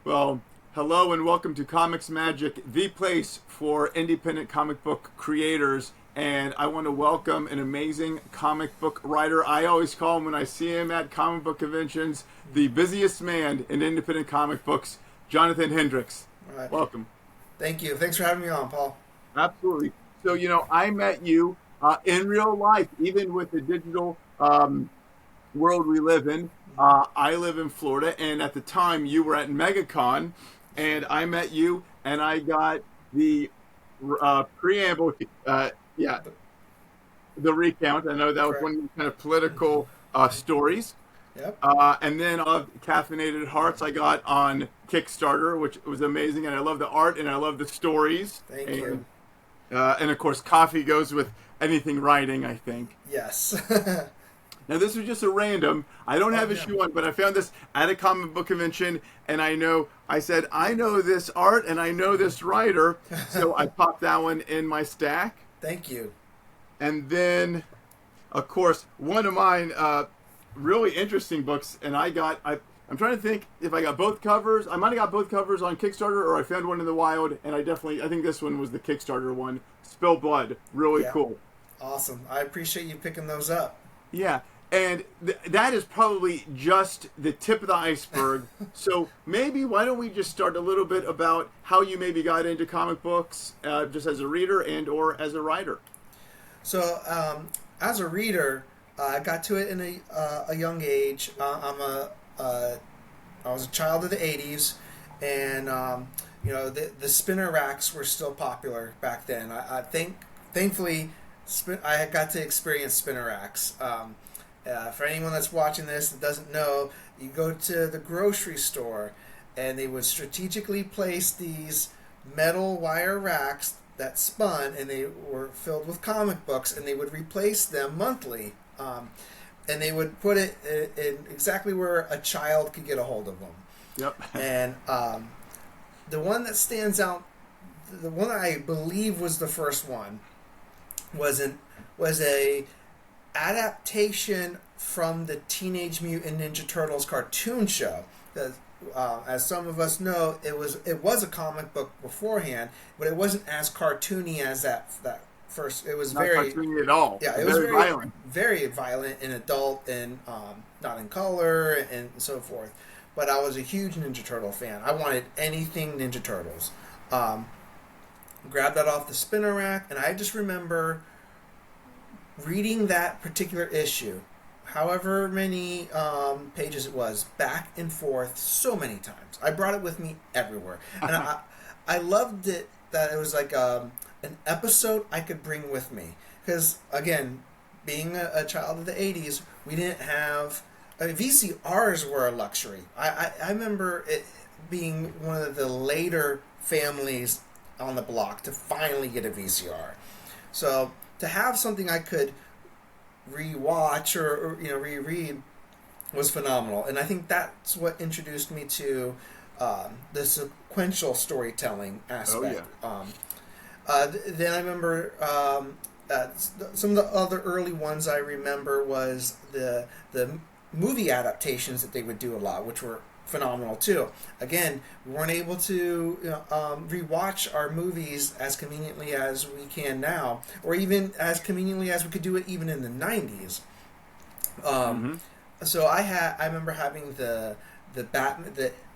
Well, hello and welcome to Comics Magic, the place for independent comic book creators. And I want to welcome an amazing comic book writer. I always call him when I see him at comic book conventions, the busiest man in independent comic books, Jonathan Hendricks. All right. Welcome. Thank you. Thanks for having me on, Paul. Absolutely. So, I met you in real life, even with the digital world we live in. I live in Florida, and at the time you were at MegaCon, and I met you, and I got the preamble, yeah, the recount. I know that was Correct. one of the kind of political stories. Yep. And then Caffenated Hearts I got on Kickstarter, which was amazing, and I love the art and I love the stories. Thank and, you. And of course, coffee goes with anything writing, I think. Yes. Now, this was just a random. I don't have Oh, issue yeah. one, but I found this at a comic book convention, and I said, I know this art and I know this writer. So I popped that one in my stack. Thank you. And then, of course, one of mine really interesting books, and I'm trying to think if I got both covers. I might have got both covers on Kickstarter, or I found one in the wild, and I think this one was the Kickstarter one. Spillblood. Really Yeah. cool. Awesome. I appreciate you picking those up. Yeah. And that is probably just the tip of the iceberg. So maybe why don't we just start a little bit about how you maybe got into comic books, just as a reader and or as a writer. So, as a reader, I got to it in a young age. I was a child of the '80s, and the spinner racks were still popular back then. Thankfully, I had got to experience spinner racks. For anyone that's watching this that doesn't know, you go to the grocery store, and they would strategically place these metal wire racks that spun, and they were filled with comic books, and they would replace them monthly. And they would put it in exactly where a child could get a hold of them. Yep. And the one that stands out, the one I believe was the first one, was a adaptation from the Teenage Mutant Ninja Turtles cartoon show. As some of us know, it was a comic book beforehand, but it wasn't as cartoony as that first. It was Not very cartoony at all. yeah, it was very violent. very violent and adult and not in color and so forth. But I was a huge Ninja Turtle fan. I wanted anything Ninja Turtles. Grabbed that off the spinner rack, and I just remember reading that particular issue, however many pages it was, back and forth so many times. I brought it with me everywhere. And I loved it that it was like an episode I could bring with me. Because, again, being a child of the 80s, we didn't have... VCRs were a luxury. I remember it being one of the later families on the block to finally get a VCR. So to have something I could rewatch or reread was phenomenal. And I think that's what introduced me to the sequential storytelling aspect. Oh, Then I remember some of the other early ones I remember was the movie adaptations that they would do a lot, which were phenomenal too. Again, we weren't able to rewatch our movies as conveniently as we can now, or even as conveniently as we could do it even in the 90s. So I remember having the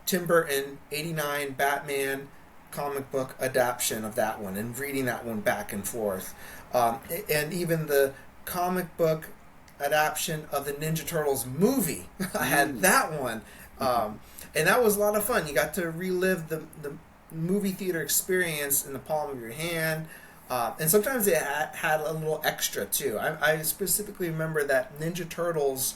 Tim Burton '89 Batman comic book adaptation of that one and reading that one back and forth, and even the comic book adaptation of the Ninja Turtles movie. I had that one. And that was a lot of fun. You got to relive the movie theater experience in the palm of your hand. And sometimes it had a little extra, too. I specifically remember that Ninja Turtles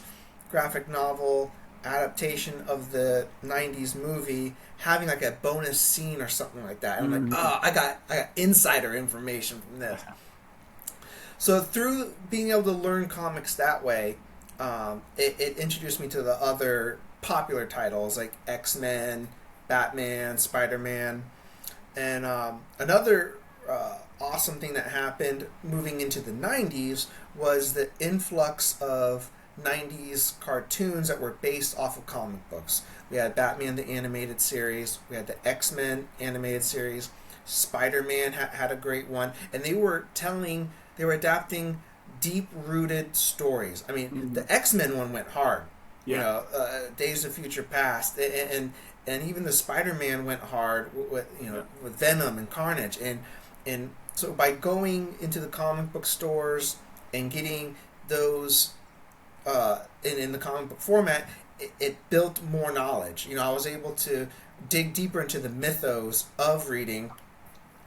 graphic novel adaptation of the 90s movie having like a bonus scene or something like that. And I'm like, I got insider information from this. So through being able to learn comics that way, it introduced me to the other popular titles like X-Men, Batman, Spider-Man. And another awesome thing that happened moving into the 90s was the influx of 90s cartoons that were based off of comic books. We had Batman the animated series. We had the X-Men animated series. Spider-Man had a great one, and they were adapting deep-rooted stories. I mean, the X-Men one went hard. Yeah. You know, Days of Future Past, and even the Spider-Man went hard with with Venom and Carnage, and so by going into the comic book stores and getting those in the comic book format, it built more knowledge. You know, I was able to dig deeper into the mythos of reading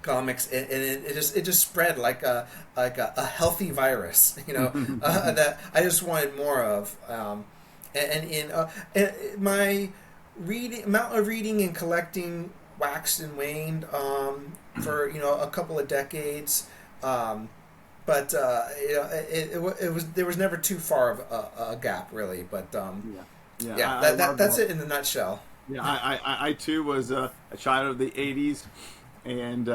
comics, and it just spread like a healthy virus. You know, that I just wanted more of. And my amount of reading and collecting waxed and waned for a couple of decades, but it was there was never too far of a gap really. But that's it in a nutshell. Yeah, I too was a child of the '80s, and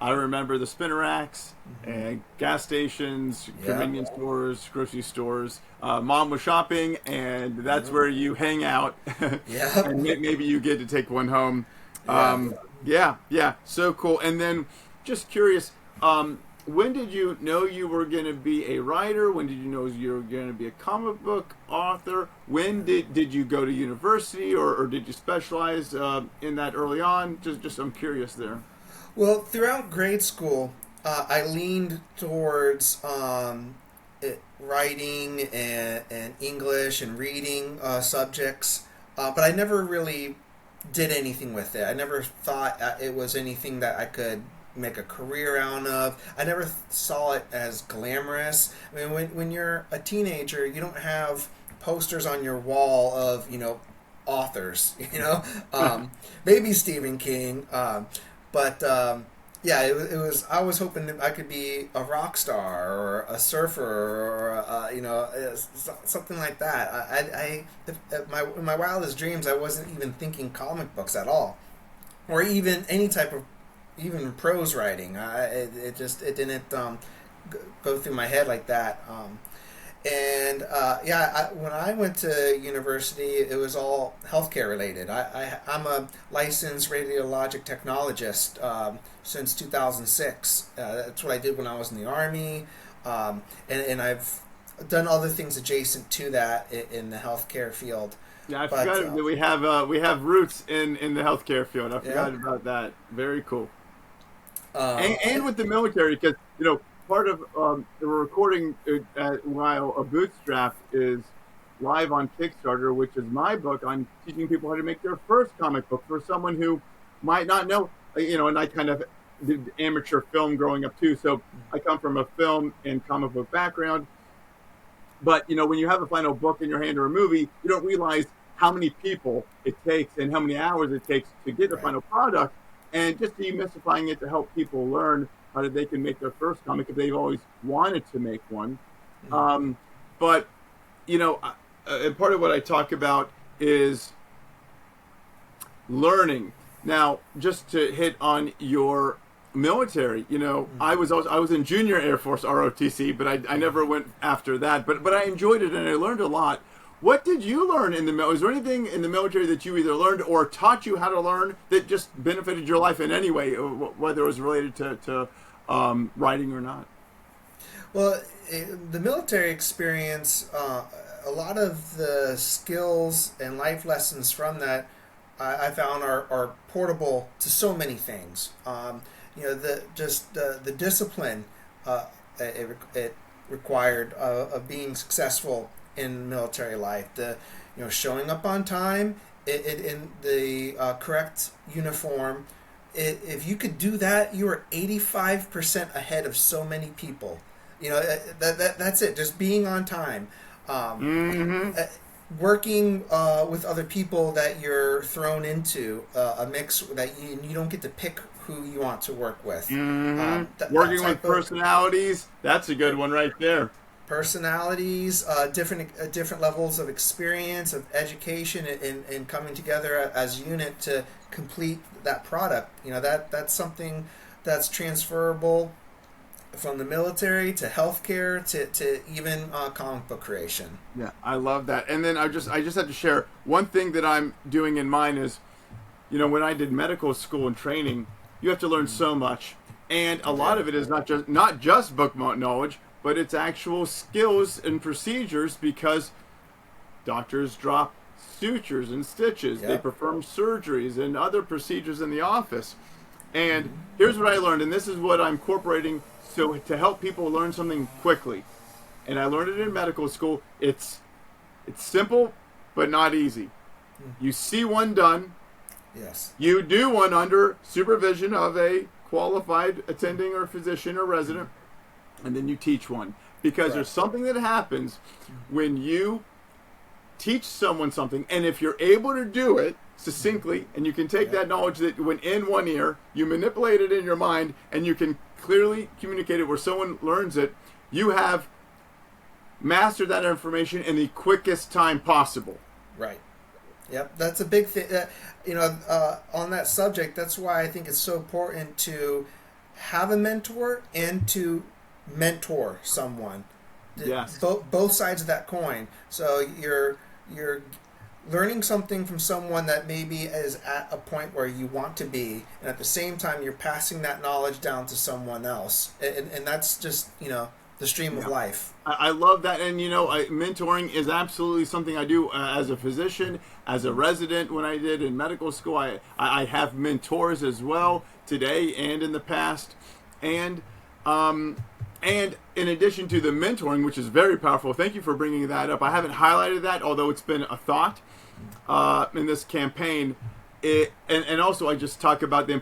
I remember the spinner racks and gas stations, convenience stores, grocery stores. Mom was shopping, and that's where you hang out. And maybe you get to take one home. Yeah, so cool. And then, just curious, when did you know you were going to be a writer? When did you know you were going to be a comic book author? When did you go to university, or did you specialize in that early on? Just I'm curious there. Well, throughout grade school, I leaned towards writing and English and reading subjects, but I never really did anything with it. I never thought it was anything that I could make a career out of. I never saw it as glamorous. I mean, when you're a teenager, you don't have posters on your wall of authors. Maybe Stephen King. But it was. I was hoping that I could be a rock star or a surfer or something like that. In my wildest dreams, I wasn't even thinking comic books at all, or even any type of even prose writing. It didn't go through my head like that. When I went to university, it was all healthcare related. I'm a licensed radiologic technologist since 2006. That's what I did when I was in the Army, and I've done other things adjacent to that in the healthcare field. Yeah, I forgot that we have roots in the healthcare field. I forgot about that. Very cool. And with the military, because part of the recording while a bootstrap is live on Kickstarter, which is my book on teaching people how to make their first comic book for someone who might not know. And I kind of did amateur film growing up too, so I come from a film and comic book background. But when you have a final book in your hand or a movie, you don't realize how many people it takes and how many hours it takes to get the final product, and just demystifying it to help people learn how they can make their first comic if they've always wanted to make one. But and part of what I talk about is learning. Now, just to hit on your military, I was in Junior Air Force ROTC, but I never went after that. But I enjoyed it and I learned a lot. What did you learn in the military? Was there anything in the military that you either learned or taught you how to learn that just benefited your life in any way, whether it was related to writing or not? Well, the military experience, a lot of the skills and life lessons from that I found are portable to so many things. The discipline it required of being successful in military life, the showing up on time in the correct uniform. If you could do that, you are 85% ahead of so many people. That's it. Just being on time, working with other people that you're thrown into a mix that you don't get to pick who you want to work with. Working with personalities, that's a good one right there. Personalities, different levels of experience, of education, and coming together as a unit to complete that product. That's something that's transferable from the military to healthcare to even comic book creation. Yeah, I love that. And then I just have to share one thing that I'm doing in mine is, when I did medical school and training, you have to learn so much, and a lot of it is not just book knowledge, but it's actual skills and procedures, because doctors drop sutures and stitches. They perform surgeries and other procedures in the office. And here's what I learned, and this is what I'm incorporating so to help people learn something quickly. And I learned it in medical school. It's simple, but not easy. You see one done. Yes. You do one under supervision of a qualified attending or physician or resident, and then you teach one. Because there's something that happens when you teach someone something, and if you're able to do it succinctly, and you can take that knowledge that went in one ear, you manipulate it in your mind, and you can clearly communicate it where someone learns it, you have mastered that information in the quickest time possible. Right. Yep, that's a big thing. On that subject, that's why I think it's so important to have a mentor and to mentor someone. Yes. Both sides of that coin. So you're learning something from someone that maybe is at a point where you want to be, and at the same time you're passing that knowledge down to someone else, and that's just the stream of life. I love that. And mentoring is absolutely something I do as a physician, as a resident. When I did in medical school, I have mentors as well today and in the past, and in addition to the mentoring, which is very powerful, thank you for bringing that up. I haven't highlighted that, although it's been a thought in this campaign. And also I just talk about the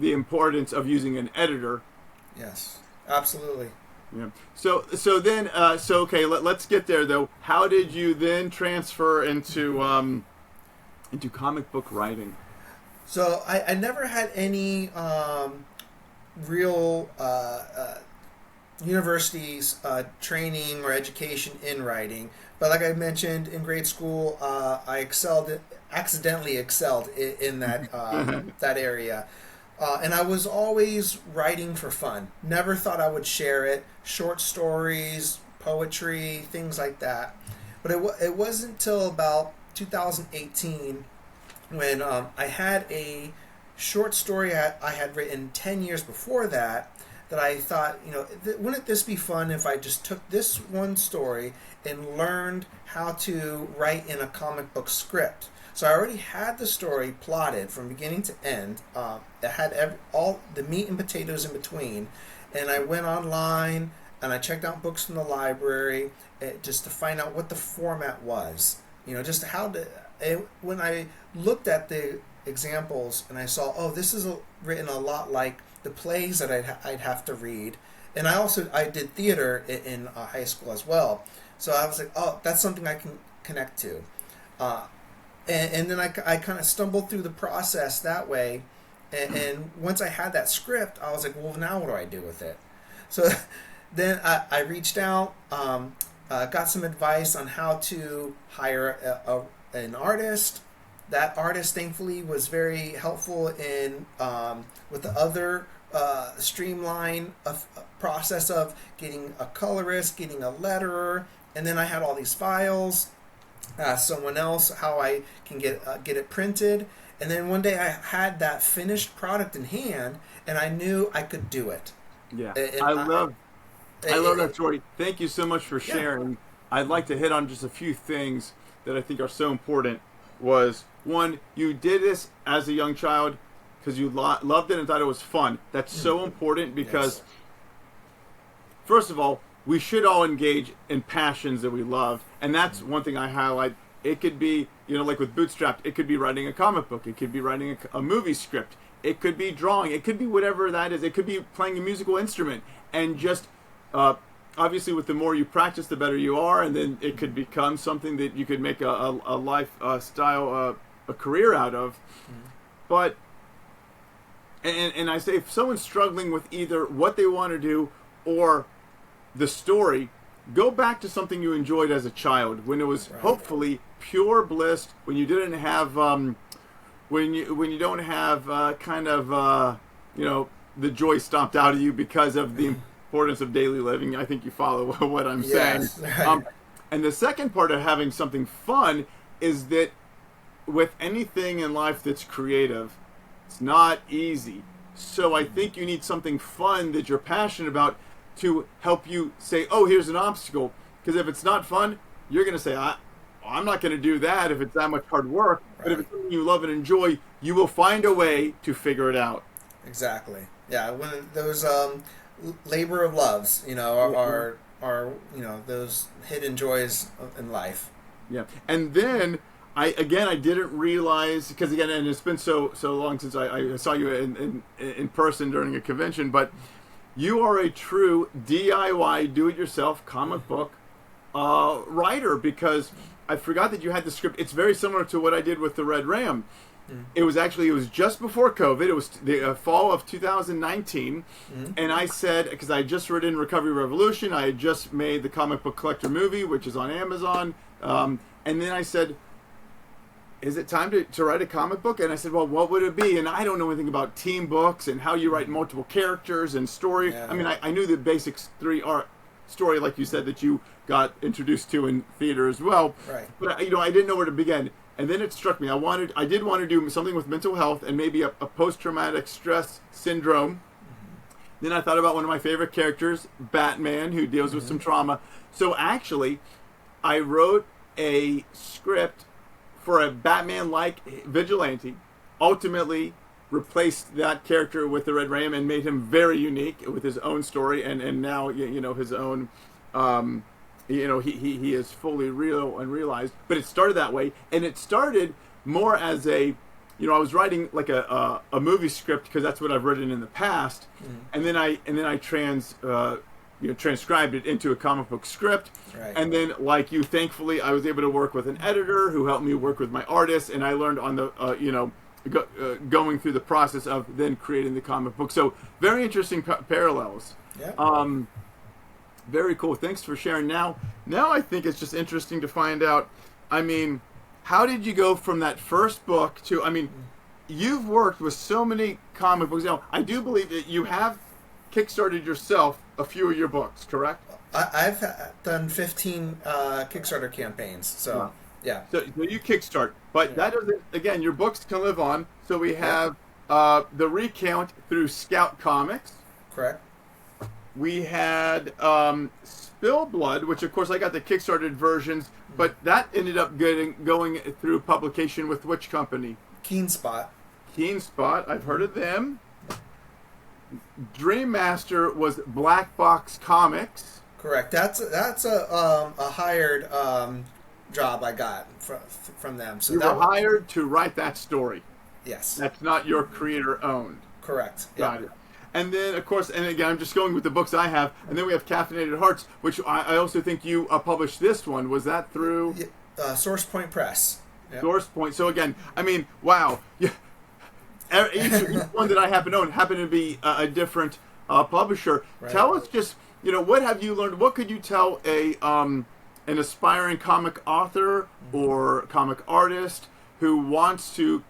importance of using an editor. Yes, absolutely. Yeah. So okay, let's get there though. How did you then transfer into comic book writing? So I never had any real universities training or education in writing, but like I mentioned, in grade school I accidentally excelled in that that area, and I was always writing for fun. Never thought I would share it. Short stories, poetry, things like that. But it wasn't until about 2018 when I had a short story I had written 10 years before that I thought, wouldn't this be fun if I just took this one story and learned how to write in a comic book script. So I already had the story plotted from beginning to end. It had all the meat and potatoes in between. And I went online and I checked out books from the library just to find out what the format was. Just how when I looked at the examples and I saw, this is written a lot like the plays that I'd have to read. And I did theater in high school as well. So I was like, that's something I can connect to. And then I kind of stumbled through the process that way. And once I had that script, I was like, well, now what do I do with it? So then I reached out, got some advice on how to hire an artist. That artist, thankfully, was very helpful in with the other streamline process of getting a colorist, getting a letterer, and then I had all these files. Someone else how I can get it printed, and then one day I had that finished product in hand, and I knew I could do it. Yeah, I love that story. Thank you so much for sharing. Yeah. I'd like to hit on just a few things that I think are so important. Was one, you did this as a young child because you loved it and thought it was fun. That's so important because, first of all, we should all engage in passions that we love. And that's one thing I highlight. It could be, like with Bootstrapped, it could be writing a comic book. It could be writing a movie script. It could be drawing. It could be whatever that is. It could be playing a musical instrument. And just, obviously, with the more you practice, the better you are. And then it could become something that you could make a lifestyle, a career out of. But, and I say, if someone's struggling with either what they want to do or the story, go back to something you enjoyed as a child when it was hopefully pure bliss, when you didn't have when you don't have the joy stomped out of you because of the importance of daily living. I think you follow what I'm saying. Right. And the second part of having something fun is that with anything in life that's creative, it's not easy. So I think you need something fun that you're passionate about to help you say, oh, here's an obstacle. Because if it's not fun, you're going to say, I'm not going to do that if it's that much hard work. Right. But if it's something you love and enjoy, you will find a way to figure it out. Exactly. Yeah. When those labor of loves, are those hidden joys in life. Yeah. And then I didn't realize, because again, and it's been so long since I saw you in person during a convention, but you are a true DIY, do-it-yourself comic book writer, because I forgot that you had the script. It's very similar to what I did with the Red Ram. It was just before COVID. It was the fall of 2019. And I said, because I had just written Recovery Revolution, I had just made the Comic Book Collector movie, which is on Amazon. And then I said, is it time to write a comic book? And I said, well, what would it be? And I don't know anything about team books and how you write multiple characters and story. Yeah. I mean, I knew the basics story, like you said, that you got introduced to in theater as well. Right. But, I didn't know where to begin. And then it struck me. I did want to do something with mental health and maybe a post-traumatic stress syndrome. Then I thought about one of my favorite characters, Batman, who deals with some trauma. So actually, I wrote a script for a Batman-like vigilante, ultimately replaced that character with the Red Ram and made him very unique with his own story and now, his own... he is fully real and realized, but it started that way, and it started more as I was writing like a movie script because that's what I've written in the past, and then I transcribed it into a comic book script, Right. and then like you, thankfully, I was able to work with an editor who helped me work with my artists, and I learned on the going through the process of then creating the comic book. So very interesting parallels. Yeah. Very cool. Thanks for sharing. Now I think it's just interesting to find out, I mean, how did you go from that first book to, I mean, you've worked with so many comic books. Now, I do believe that you have kickstarted yourself a few of your books, correct? I've done 15 Kickstarter campaigns, so yeah. So you kickstart, but that doesn't, again, your books can live on. So we have the Recount through Scout Comics. Correct. We had Spillblood, which of course I got the Kickstarted versions, but that ended up going through publication with which company? Keen Spot. Keen Spot, I've heard of them. Dream Master was Black Box Comics. Correct. That's a hired job I got from them. So You were hired to write that story. Yes. That's not your creator owned. Correct. Got it. And then, of course, and again, I'm just going with the books I have. And then we have Caffeinated Hearts, which I also think you published this one. Was that through? Source Point Press. Yep. Source Point. So again, I mean, wow. Each one that I happen to own happened to be a different publisher. Right. Tell us just, what have you learned? What could you tell an aspiring comic author or comic artist who wants to,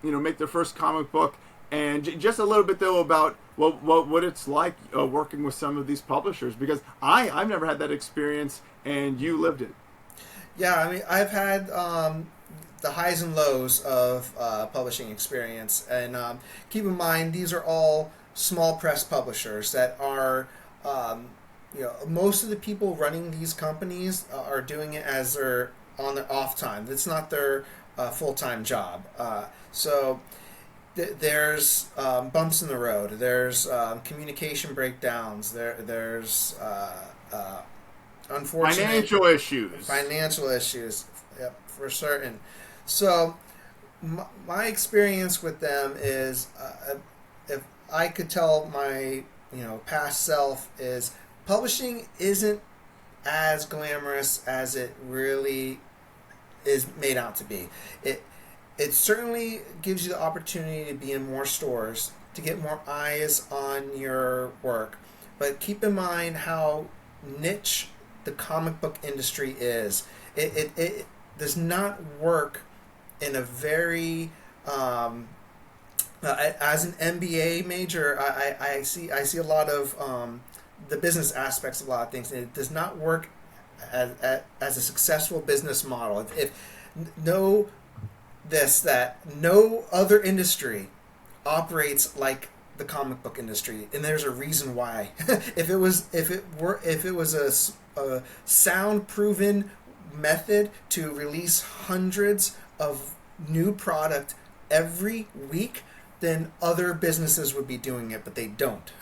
make their first comic book? And just a little bit, though, about what it's like working with some of these publishers, because I've never had that experience, and you lived it. Yeah, I mean, I've had the highs and lows of publishing experience, and keep in mind these are all small press publishers that are, most of the people running these companies are doing it as their on their off time. It's not their full-time job. So. There's bumps in the road. There's communication breakdowns. There's unfortunate financial issues. Yep, for certain. So my experience with them is, if I could tell my past self, is publishing isn't as glamorous as it really is made out to be. It certainly gives you the opportunity to be in more stores, to get more eyes on your work. But keep in mind how niche the comic book industry is. It does not work in a very As an MBA major, I see a lot of the business aspects of a lot of things, and it does not work as a successful business model. If know this, that no other industry operates like the comic book industry, and there's a reason why. If it was a sound proven method to release hundreds of new product every week, then other businesses would be doing it, but they don't.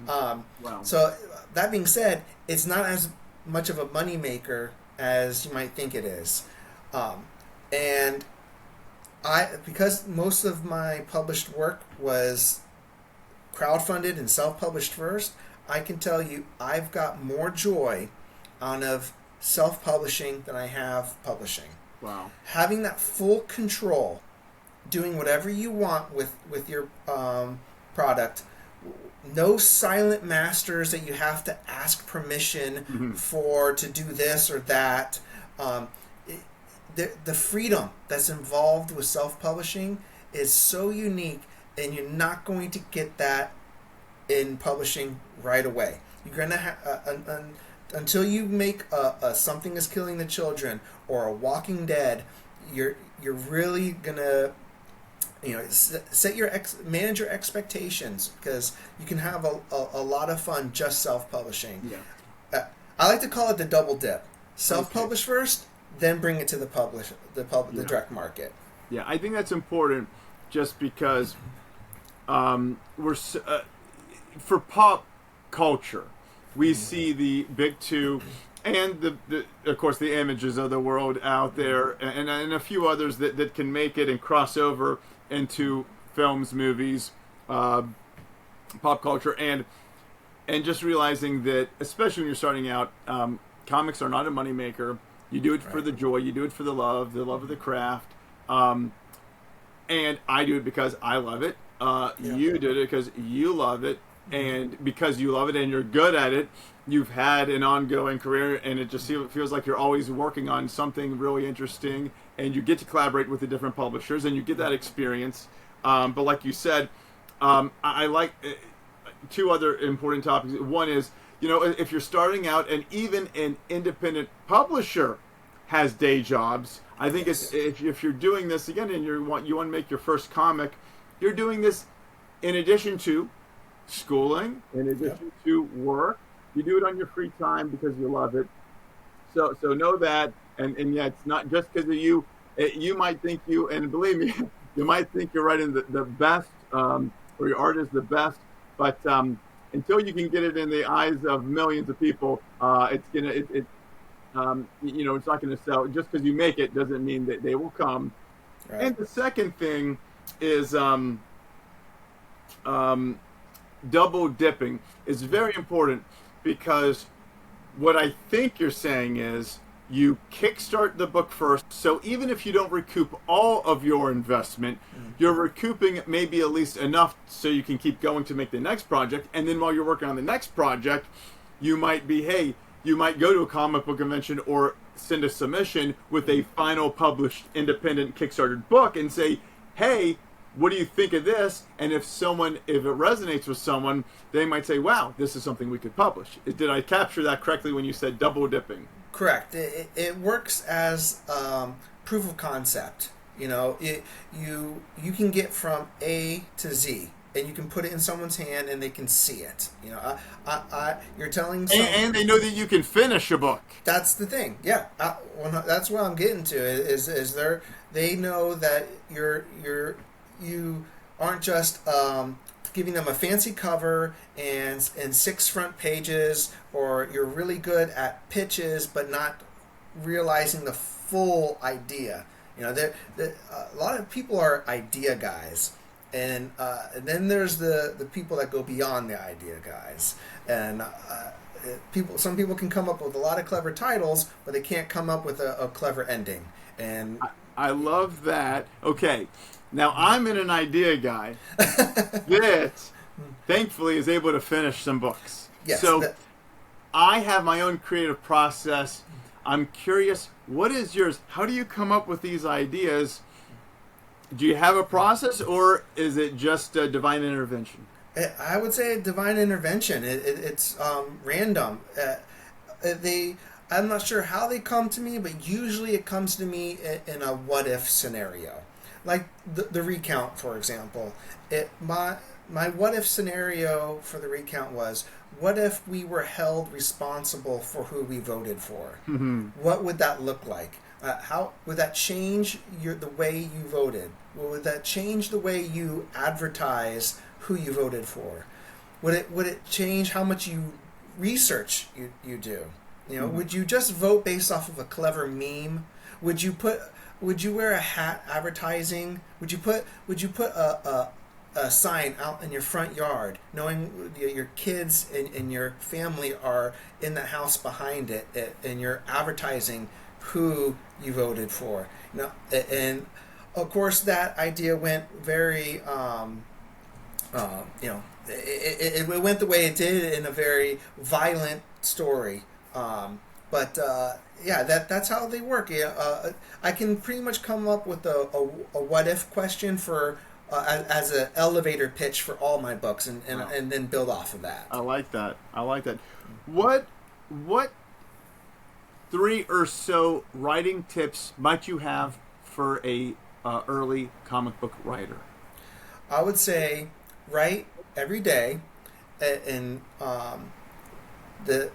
Wow. So that being said, it's not as much of a money maker as you might think it is, and because most of my published work was crowdfunded and self-published first, I can tell you I've got more joy out of self-publishing than I have publishing. Wow. Having that full control, doing whatever you want with your product, no silent masters that you have to ask permission for to do this or that. The freedom that's involved with self-publishing is so unique, and you're not going to get that in publishing right away. You're going to have until you make a Something is Killing the Children or a Walking Dead. You're really gonna set manage your expectations, because you can have a lot of fun just self-publishing. Yeah. I like to call it the double dip: self-publish first, then bring it to the direct market. Yeah, I think that's important, just because we're for pop culture, we see the big two, and of course the Images of the world out there, and a few others that can make it and cross over into films, movies, pop culture, and just realizing that, especially when you're starting out, comics are not a moneymaker. You do it for the joy, you do it for the love of the craft, and I do it because I love it. You did it because you love it, and because you love it and you're good at it, you've had an ongoing career, and it just feels like you're always working on something really interesting, and you get to collaborate with the different publishers, and you get that experience. But like you said, I like two other important topics. One is, if you're starting out, and even an independent publisher has day jobs, I think it's if you're doing this again and you want to make your first comic, you're doing this in addition to schooling, in addition to work. You do it on your free time because you love it. So know that, and yeah, it's not just because of you. You might think and believe me, you might think you're writing the best, or your art is the best, but until you can get it in the eyes of millions of people, it's not gonna sell. Just because you make it doesn't mean that they will come. Right. And the second thing is double dipping is very important, because what I think you're saying is you kickstart the book first, so even if you don't recoup all of your investment, you're recouping maybe at least enough so you can keep going to make the next project, and then while you're working on the next project, you might go to a comic book convention or send a submission with a final published independent Kickstarted book and say, hey, what do you think of this? And if it resonates with someone, they might say, wow, this is something we could publish. Did I capture that correctly when you said double dipping? Correct. It works as proof of concept. You can get from A to Z, and you can put it in someone's hand and they can see it. You're telling someone, and they know that you can finish a book. That's the thing. Yeah. That's what I'm getting to is they know that you aren't just giving them a fancy cover and 6 front pages, or you're really good at pitches but not realizing the full idea. A lot of people are idea guys, and then there's the people that go beyond the idea guys, and some people can come up with a lot of clever titles, but they can't come up with a clever ending. And I love that. Okay. Now, I'm an idea guy that, thankfully, is able to finish some books. Yes, so I have my own creative process. I'm curious, what is yours? How do you come up with these ideas? Do you have a process, or is it just divine intervention? I would say divine intervention. It's random. I'm not sure how they come to me, but usually it comes to me in a what if scenario, like the recount, for example. My what if scenario for the recount was, what if we were held responsible for who we voted for? Mm-hmm. What would that look like? How would that change the way you voted? Would that change the way you advertise who you voted for? Would it change how much you research you do? Mm-hmm. Would you just vote based off of a clever meme? Would you wear a hat advertising? Would you put a sign out in your front yard, knowing your kids and your family are in the house behind it, and you're advertising who you voted for? And of course that idea went very, it went the way it did in a very violent story. Yeah, that's how they work. Yeah, I can pretty much come up with a what if question for as an elevator pitch for all my books, and then build off of that. I like that. What 3 or so writing tips might you have for a early comic book writer? I would say write every day, and the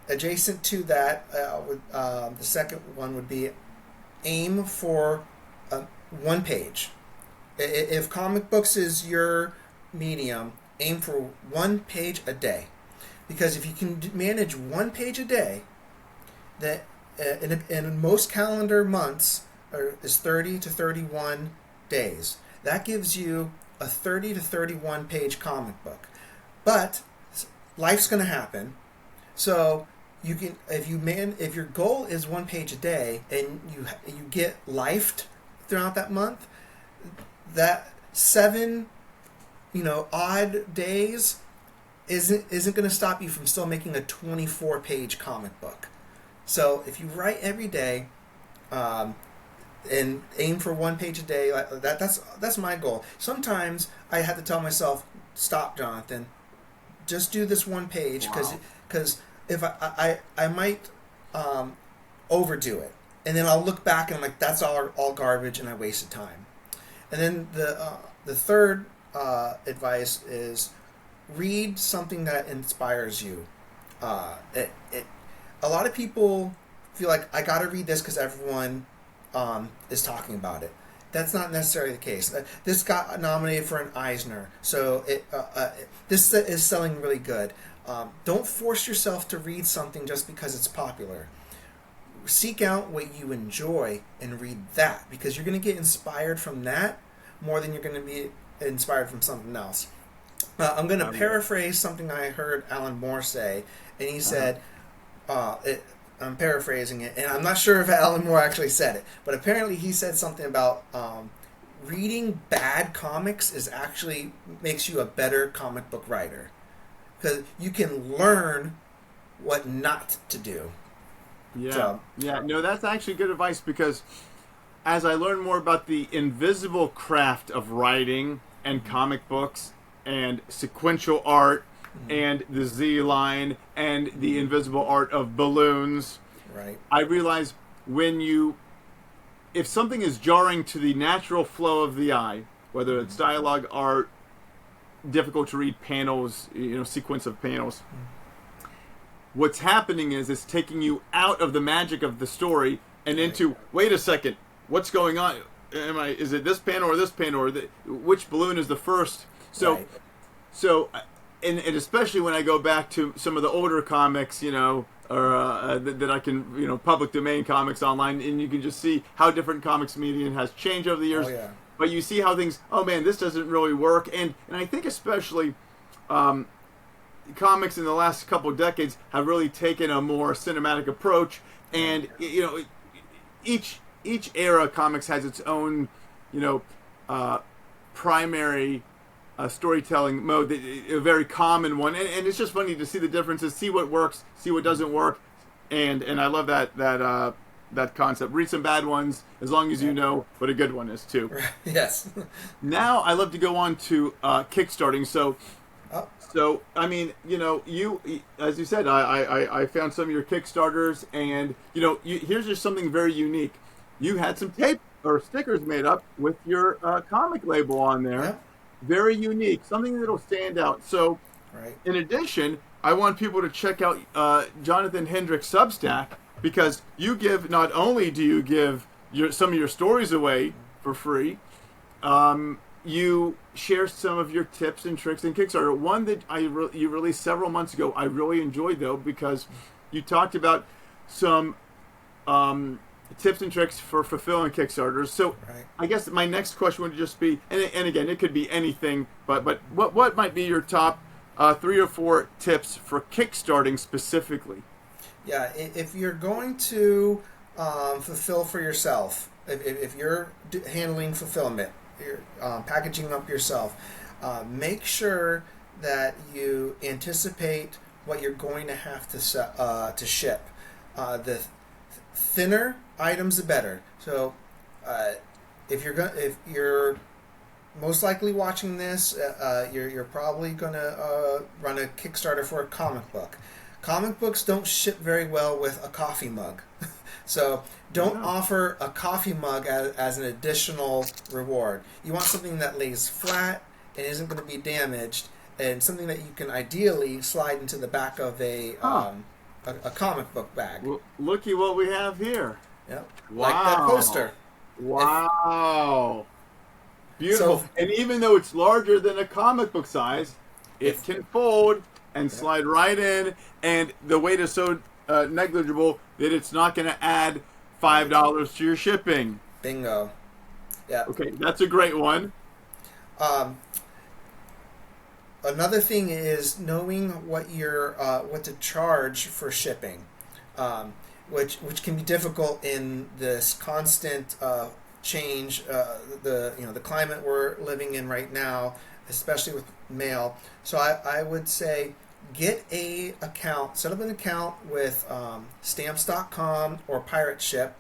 adjacent to that, the second one would be aim for 1 page. If comic books is your medium, aim for 1 page a day, because if you can manage 1 page a day, that in most calendar months is 30 to 31 days. That gives you a 30 to 31 page comic book. But life's going to happen, so you can if your goal is 1 page a day and you get lifed throughout that month, that 7 odd days isn't going to stop you from still making a 24 page comic book. So if you write every day, and aim for 1 page a day, that's my goal. Sometimes I have to tell myself, stop, Jonathan, just do this 1 page, because if I might overdo it, and then I'll look back and I'm like, that's all garbage and I wasted time. And then the third advice is read something that inspires you. A lot of people feel like, I got to read this because everyone is talking about it. That's not necessarily the case. This got nominated for an Eisner, so this is selling really good. Don't force yourself to read something just because it's popular. Seek out what you enjoy and read that, because you're going to get inspired from that more than you're going to be inspired from something else. I'm going to paraphrase something I heard Alan Moore say, and he said, I'm paraphrasing it, and I'm not sure if Alan Moore actually said it, but apparently he said something about reading bad comics actually makes you a better comic book writer, because you can learn what not to do. No, that's actually good advice, because as I learn more about the invisible craft of writing and comic books and sequential art, and the Z line and the invisible art of balloons, right, I realize if something is jarring to the natural flow of the eye, whether it's dialogue, art, difficult to read panels, sequence of panels, what's happening is it's taking you out of the magic of the story and into, wait a second, what's going on? Is it this panel or this panel, or which balloon is the first? And especially when I go back to some of the older comics, or that I can, public domain comics online, and you can just see how different comics medium has changed over the years. Oh, yeah. But you see how things, oh man, this doesn't really work. And I think especially comics in the last couple of decades have really taken a more cinematic approach. And, each era of comics has its own, primary storytelling mode, a very common one, and it's just funny to see the differences, see what works, see what doesn't work, and I love that that concept. Read some bad ones as long as you know what a good one is too. Yes. Now I love to go on to Kickstarting. Oh, So I mean, you as you said, I found some of your Kickstarters, and here's just something very unique. You had some tape or stickers made up with your comic label on there. yeah. Very unique, something that'll stand out. So, Right. in addition, I want people to check out Jonathan Hendrick's Substack, because not only do you give some of your stories away for free, you share some of your tips and tricks in Kickstarter. One that you released several months ago, I really enjoyed though, because you talked about some tips and tricks for fulfilling Kickstarters. So Right. I guess my next question would just be, and again, it could be anything, but what might be your top 3 or 4 tips for Kickstarting specifically? Yeah, if you're going to fulfill for yourself, if you're handling fulfillment, you're packaging up yourself, make sure that you anticipate what you're going to have to ship. The thinner items, the better. So, if you're most likely watching this, you're probably gonna run a Kickstarter for a comic book. Comic books don't ship very well with a coffee mug, so don't offer a coffee mug as an additional reward. You want something that lays flat and isn't going to be damaged, and something that you can ideally slide into the back of a comic book bag. Well, looky what we have here. Yep. Wow. Like that poster. Wow. Beautiful. So- And even though it's larger than a comic book size, it can fold and slide right in, and the weight is so negligible that it's not going to add $5 to your shipping. Bingo. Yeah. Okay, that's a great one. Another thing is knowing what to charge for shipping, which can be difficult in this constant change. The climate we're living in right now, especially with mail. So I would say get set up an account with stamps.com or Pirate Ship.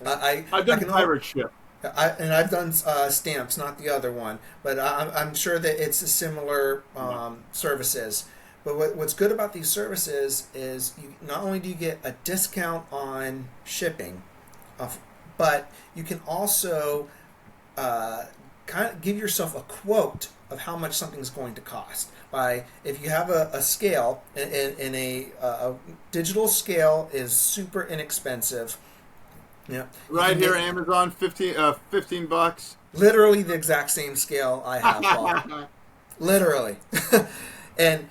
I've done Pirate Ship. I've done Stamps, not the other one, but I'm sure that it's a similar services. But what's good about these services is not only do you get a discount on shipping, but you can also kind of give yourself a quote of how much something's going to cost. If you have a scale, and a digital scale is super inexpensive. Yeah. Right here, Amazon, 15 bucks. Literally the exact same scale I have, Paul. Literally. And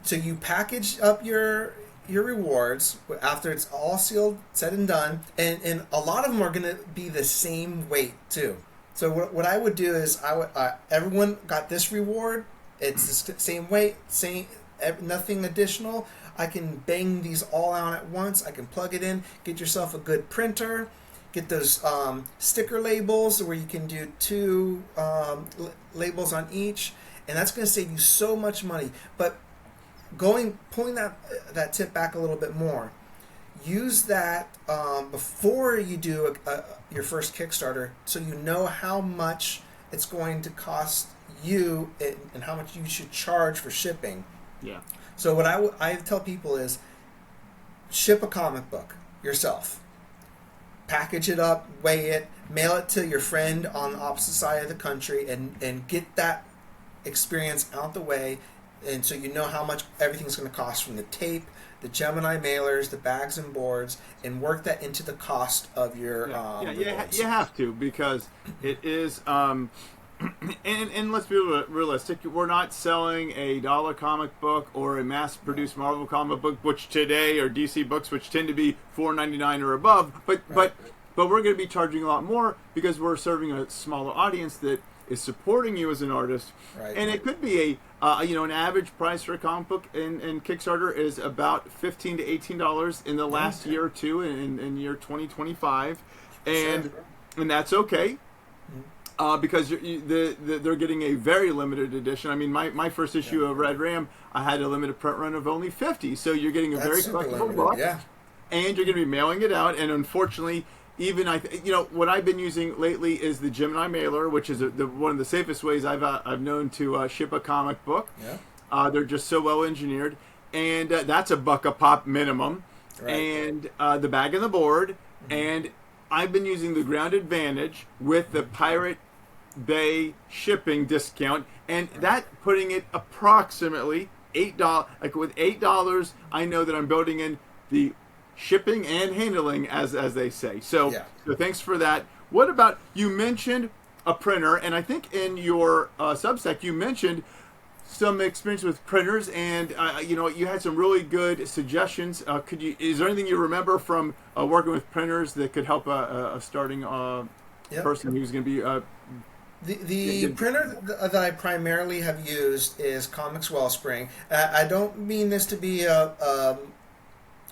so you package up your rewards after it's all sealed, said and done, and a lot of them are going to be the same weight too. So what I would do is everyone got this reward. It's the same weight, nothing additional. I can bang these all out at once. I can plug it in, get yourself a good printer, get those sticker labels where you can do 2 labels on each, and that's going to save you so much money. But pulling that tip back a little bit more, use that before you do your first Kickstarter, so you know how much it's going to cost you and how much you should charge for shipping. Yeah. So what I tell people is ship a comic book yourself. Package it up, weigh it, mail it to your friend on the opposite side of the country, and get that experience out the way, and so you know how much everything's going to cost, from the tape, the Gemini mailers, the bags and boards, and work that into the cost of your rewards. You have to, because it is and let's be realistic. We're not selling a $1 comic book or a mass-produced Marvel comic book, which today, or DC books, which tend to be $4.99 or above. But we're going to be charging a lot more, because we're serving a smaller audience that is supporting you as an artist. Right. And it could be an average price for a comic book in Kickstarter is about $15 to $18 in the last year or two, in year 2025, and that's okay. Because they're getting a very limited edition. I mean, my first issue of Red Ram, I had a limited print run of only 50, so you're getting a very collectible book. Yeah. and you're going to be mailing it out. And unfortunately, even what I've been using lately is the Gemini mailer, which is one of the safest ways I've known to ship a comic book. Yeah. They're just so well engineered, and that's $1 a pop minimum. Right. And the bag and the board, and I've been using the Ground Advantage with the Pirate Bay shipping discount, and that putting it approximately $8. Like with $8, I know that I'm building in the shipping and handling, as they say. So thanks for that. What about, you mentioned a printer, and I think in your Substack you mentioned some experience with printers, and you had some really good suggestions. Is there anything you remember from working with printers that could help a starting person who's going to be the printer that I primarily have used is Comics Wellspring. I don't mean this to be an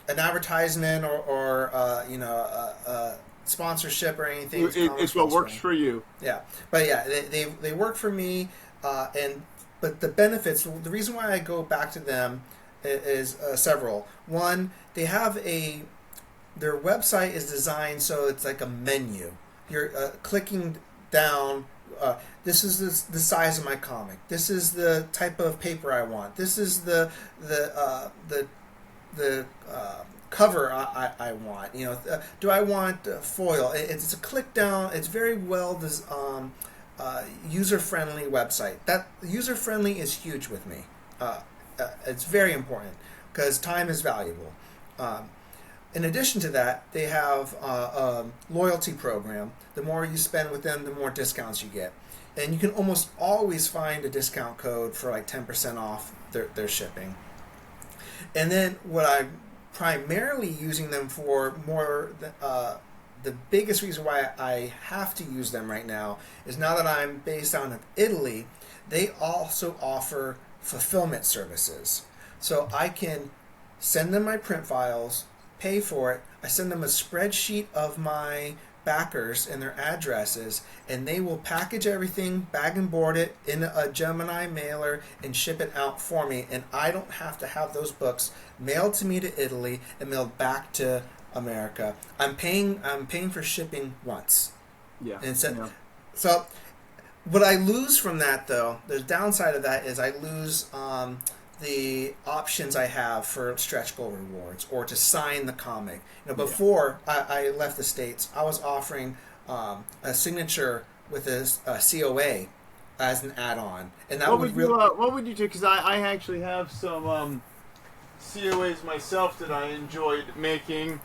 advertisement or a sponsorship or anything. It's what works for you. Yeah, but they work for me, but the benefits. The reason why I go back to them is several. One, they have their website is designed so it's like a menu. You're clicking down. This is the size of my comic. This is the type of paper I want. This is the cover I want. Do I want foil? It's a click down. It's very well user-friendly website. That user-friendly is huge with me. It's very important because time is valuable. In addition to that, they have a loyalty program. The more you spend with them, the more discounts you get. And you can almost always find a discount code for like 10% off their shipping. And then what I'm primarily using them for more, the biggest reason why I have to use them right now is now that I'm based out of Italy, they also offer fulfillment services. So I can send them my print files, pay for it. I send them a spreadsheet of my backers and their addresses, and they will package everything, bag and board it in a Gemini mailer and ship it out for me. And I don't have to have those books mailed to me to Italy and mailed back to America. I'm paying for shipping once. Yeah. And so what I lose from that, though, the downside of that is I lose the options I have for stretch goal rewards or to sign the comic. Before I left the States, I was offering a signature with a COA as an add-on, and that what would you do? Because I actually have some COAs myself that I enjoyed making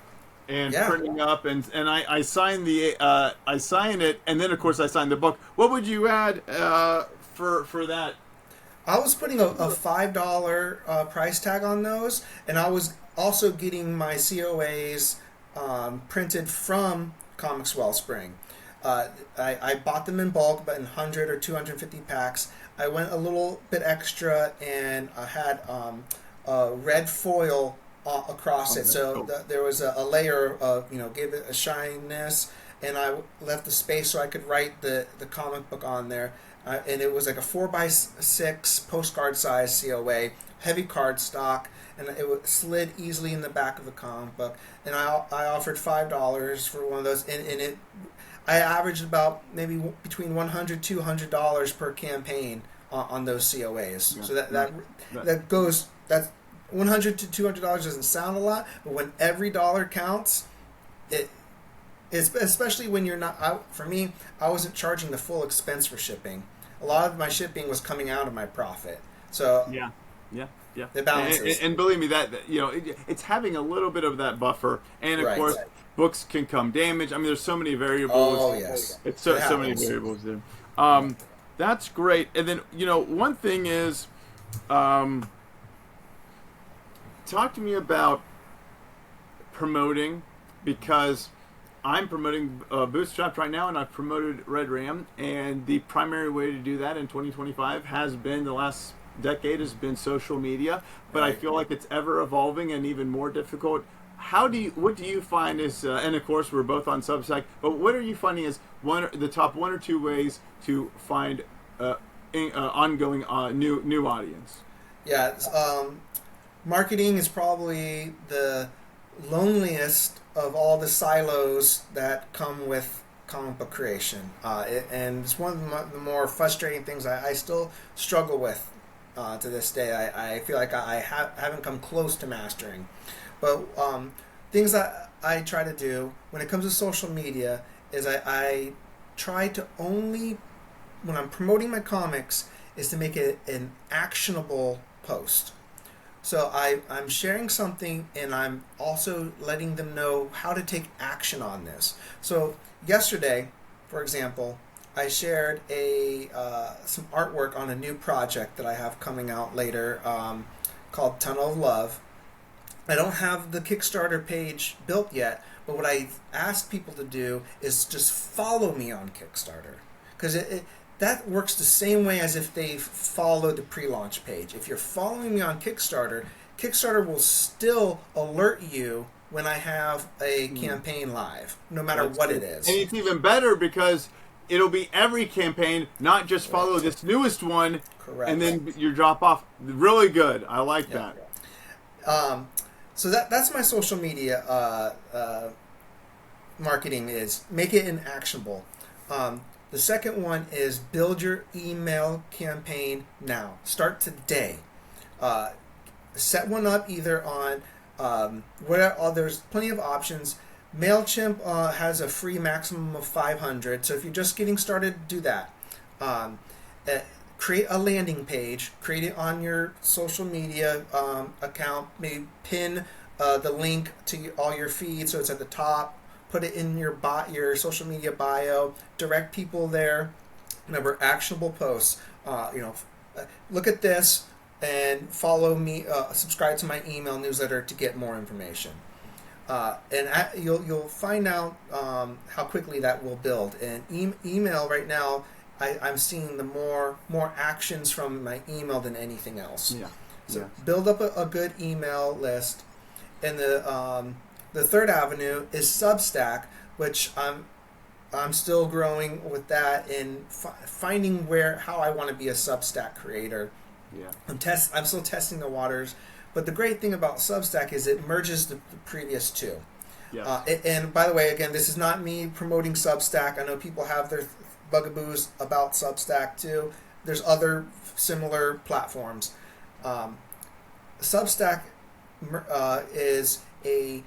and printing up, and I sign I sign it, and then of course I sign the book. What would you add for that? I was putting a $5 price tag on those, and I was also getting my COAs printed from Comics Wellspring. I bought them in bulk, but in 100 or 250 packs. I went a little bit extra, and I had red foil across it, so there was a layer of, gave it a shininess, and I left the space so I could write the comic book on there. And it was like a 4x6 postcard size COA, heavy cardstock, and it slid easily in the back of the comic book. And I offered $5 for one of those, and I averaged about maybe between $100 $200 per campaign on those COAs. Yeah. So that goes, that's $100 to $200 doesn't sound a lot, but when every dollar counts, especially when you're not. For me, I wasn't charging the full expense for shipping. A lot of my shipping was coming out of my profit. So yeah. It balances. And believe me, that it's having a little bit of that buffer, and of course, books can come damaged. I mean, there's so many variables. Oh yes, it's so many variables there. That's great. And then one thing is, talk to me about promoting, because I'm promoting Bootstrap right now, and I've promoted Red Ram, and the primary way to do that in 2025 has been, the last decade has been social media, but I feel like it's ever evolving and even more difficult. What do you find is, and of course we're both on Substack, but what are you finding is the top one or two ways to find ongoing new audience? Yeah, marketing is probably the loneliest of all the silos that come with comic book creation. And it's one of the more frustrating things I still struggle with to this day. I feel like I haven't come close to mastering. But things that I try to do when it comes to social media is I try to only, when I'm promoting my comics, is to make it an actionable post. So I'm sharing something, and I'm also letting them know how to take action on this. So yesterday, for example, I shared some artwork on a new project that I have coming out later called Tunnel of Love. I don't have the Kickstarter page built yet, but what I asked people to do is just follow me on Kickstarter, because that works the same way as if they followed the pre-launch page. If you're following me on Kickstarter, Kickstarter will still alert you when I have a campaign live, no matter what it is. And it's even better because it'll be every campaign, not just follow this newest one. Correct. And then you drop off. Really good. I like that. So that's my social media marketing, is make it an actionable. The second one is build your email campaign now. Start today. Set one up either on there's plenty of options. MailChimp has a free maximum of 500. So if you're just getting started, do that. Create a landing page. Create it on your social media account. Maybe pin the link to all your feeds so it's at the top. Put it in your social media bio. Direct people there. Remember, actionable posts. Look at this and follow me. Subscribe to my email newsletter to get more information. You'll find out how quickly that will build. And email right now, I'm seeing the more actions from my email than anything else. Yeah. So build up a good email list. And the third avenue is Substack, which I'm still growing with that and finding how I want to be a Substack creator. Yeah. I'm still testing the waters, but the great thing about Substack is it merges the previous two. Yes. And by the way, again, this is not me promoting Substack. I know people have their bugaboos about Substack too. There's other similar platforms. Substack is a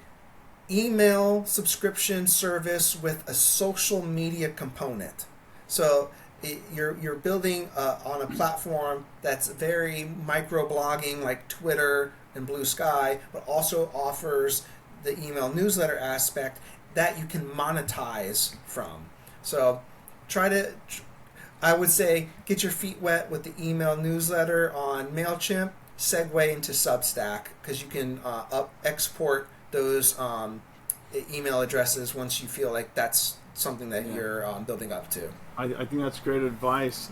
email subscription service with a social media component. So you're building on a platform that's very micro-blogging like Twitter and Blue Sky, but also offers the email newsletter aspect that you can monetize from. So I would say, get your feet wet with the email newsletter on MailChimp, segue into Substack, because you can export those email addresses once you feel like that's something that you're building up to. I think that's great advice.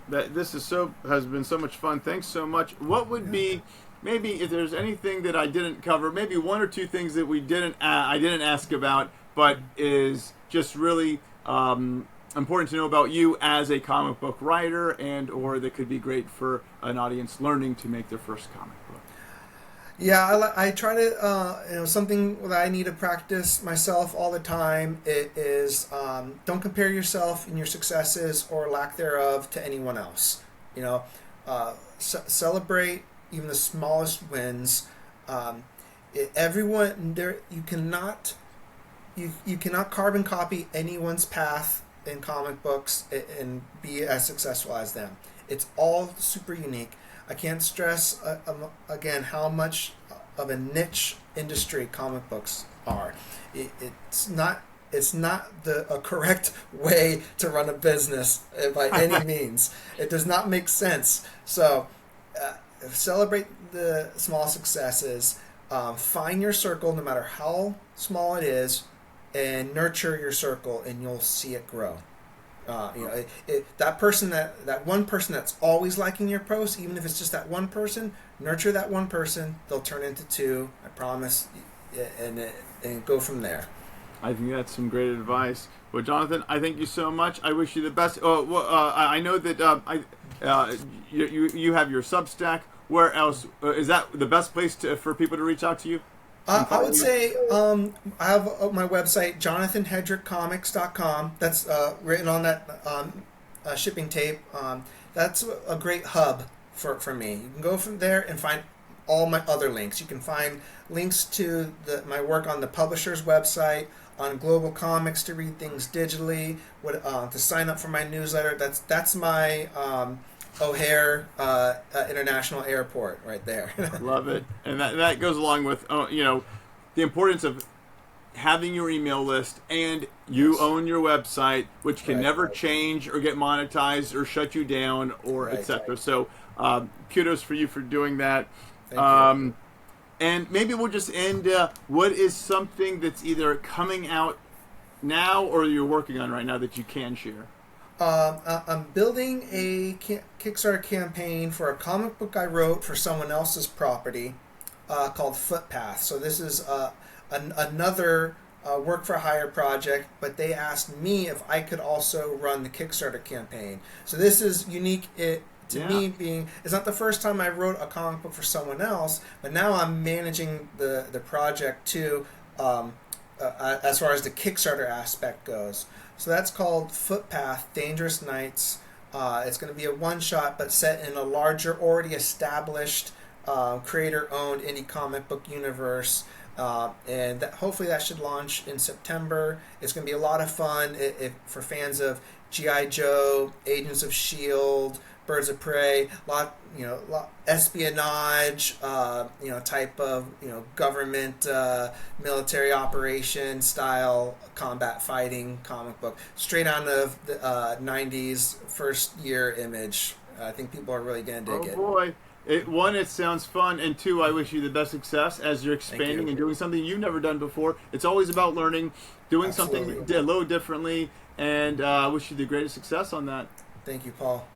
This has been so much fun. Thanks so much. What would be, maybe if there's anything that I didn't cover, maybe one or two things that I didn't ask about, but is just really important to know about you as a comic book writer, or that could be great for an audience learning to make their first comic book? Yeah, I try to, something that I need to practice myself all the time is don't compare yourself and your successes or lack thereof to anyone else. Celebrate even the smallest wins. You cannot carbon copy anyone's path in comic books and be as successful as them. It's all super unique. I can't stress again how much of a niche industry comic books are. It's not a correct way to run a business by any means. It does not make sense. So celebrate the small successes. Find your circle, no matter how small it is, and nurture your circle, and you'll see it grow. That one person that's always liking your post, even if it's just that one person, nurture that one person. They'll turn into two, I promise, and go from there. I think that's some great advice. Well, Jonathan, I thank you so much. I wish you the best. I know that you have your Substack. Where else is that the best place for people to reach out to you? I would say I have my website, jonathanhendrickcomics.com. That's written on that shipping tape. That's a great hub for me. You can go from there and find all my other links. You can find links to my work on the publisher's website, on Global Comics to read things digitally, to sign up for my newsletter. That's my O'Hare International Airport right there. Love it. And that goes along with, the importance of having your email list, and you own your website, which can never change or get monetized or shut you down or etc. So kudos for you for doing that. Thank you. And maybe we'll just end, what is something that's either coming out now or you're working on right now that you can share? I'm building a Kickstarter campaign for a comic book I wrote for someone else's property called Footpath. So this is another work for hire project, but they asked me if I could also run the Kickstarter campaign. So this is unique to me, being it's not the first time I wrote a comic book for someone else, but now I'm managing the project too, as far as the Kickstarter aspect goes. So that's called Footpath: Dangerous Nights. It's going to be a one-shot, but set in a larger, already established, creator-owned indie comic book universe. And hopefully that should launch in September. It's going to be a lot of fun for fans of G.I. Joe, Agents of S.H.I.E.L.D., Birds of Prey, lot espionage, type of government military operation style combat fighting comic book, straight out of the '90s first year Image. I think people are really gonna dig it. Oh boy. One, it sounds fun, and two, I wish you the best success as you're expanding and doing something you've never done before. It's always about learning, doing something a little differently, and I wish you the greatest success on that. Thank you, Paul.